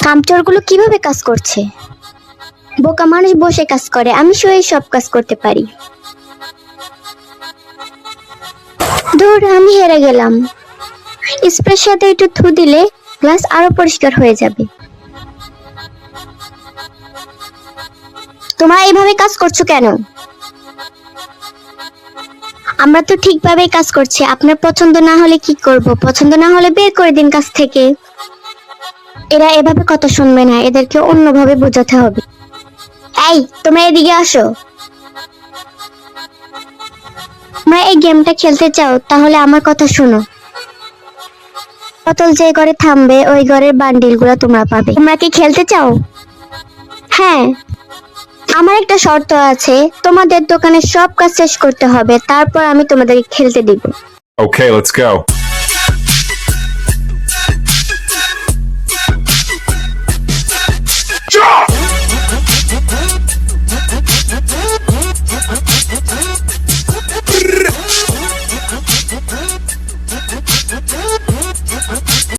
কামচোরগুলো কিভাবে কাজ করছে? বোকা মানুষ বসে কাজ করে, আমি শুয়ে সব কাজ করতে পারি। ধুর, আমি হেরে গেলাম। স্প্রের সাথে একটু থু দিলে গ্লাস আরো পরিষ্কার হয়ে যাবে। তোমরা এইভাবে কাজ করছো কেন? আমরা তো ঠিকভাবেই কাজ করছি, আপনার পছন্দ না হলে কি করব? পছন্দ না হলে বের করে দিন কাজ থেকে। এরা এভাবে কথা শুনবে না, এদেরকে অন্যভাবে বোঝাতে হবে। এই, তোমরা এদিকে আসো। তোমরা এই গেমটা খেলতে চাও তাহলে আমার কথা শোনো। বোতল যে ঘরে থামবে ওই ঘরের বান্ডিল গুলা তোমরা পাবে। তোমরা কি খেলতে চাও? হ্যাঁ, আমার একটা শর্ত আছে, তোমাদের দোকানের সব কাজ শেষ করতে হবে, তারপর আমি তোমাদের খেলতে দিব। Okay, let's go.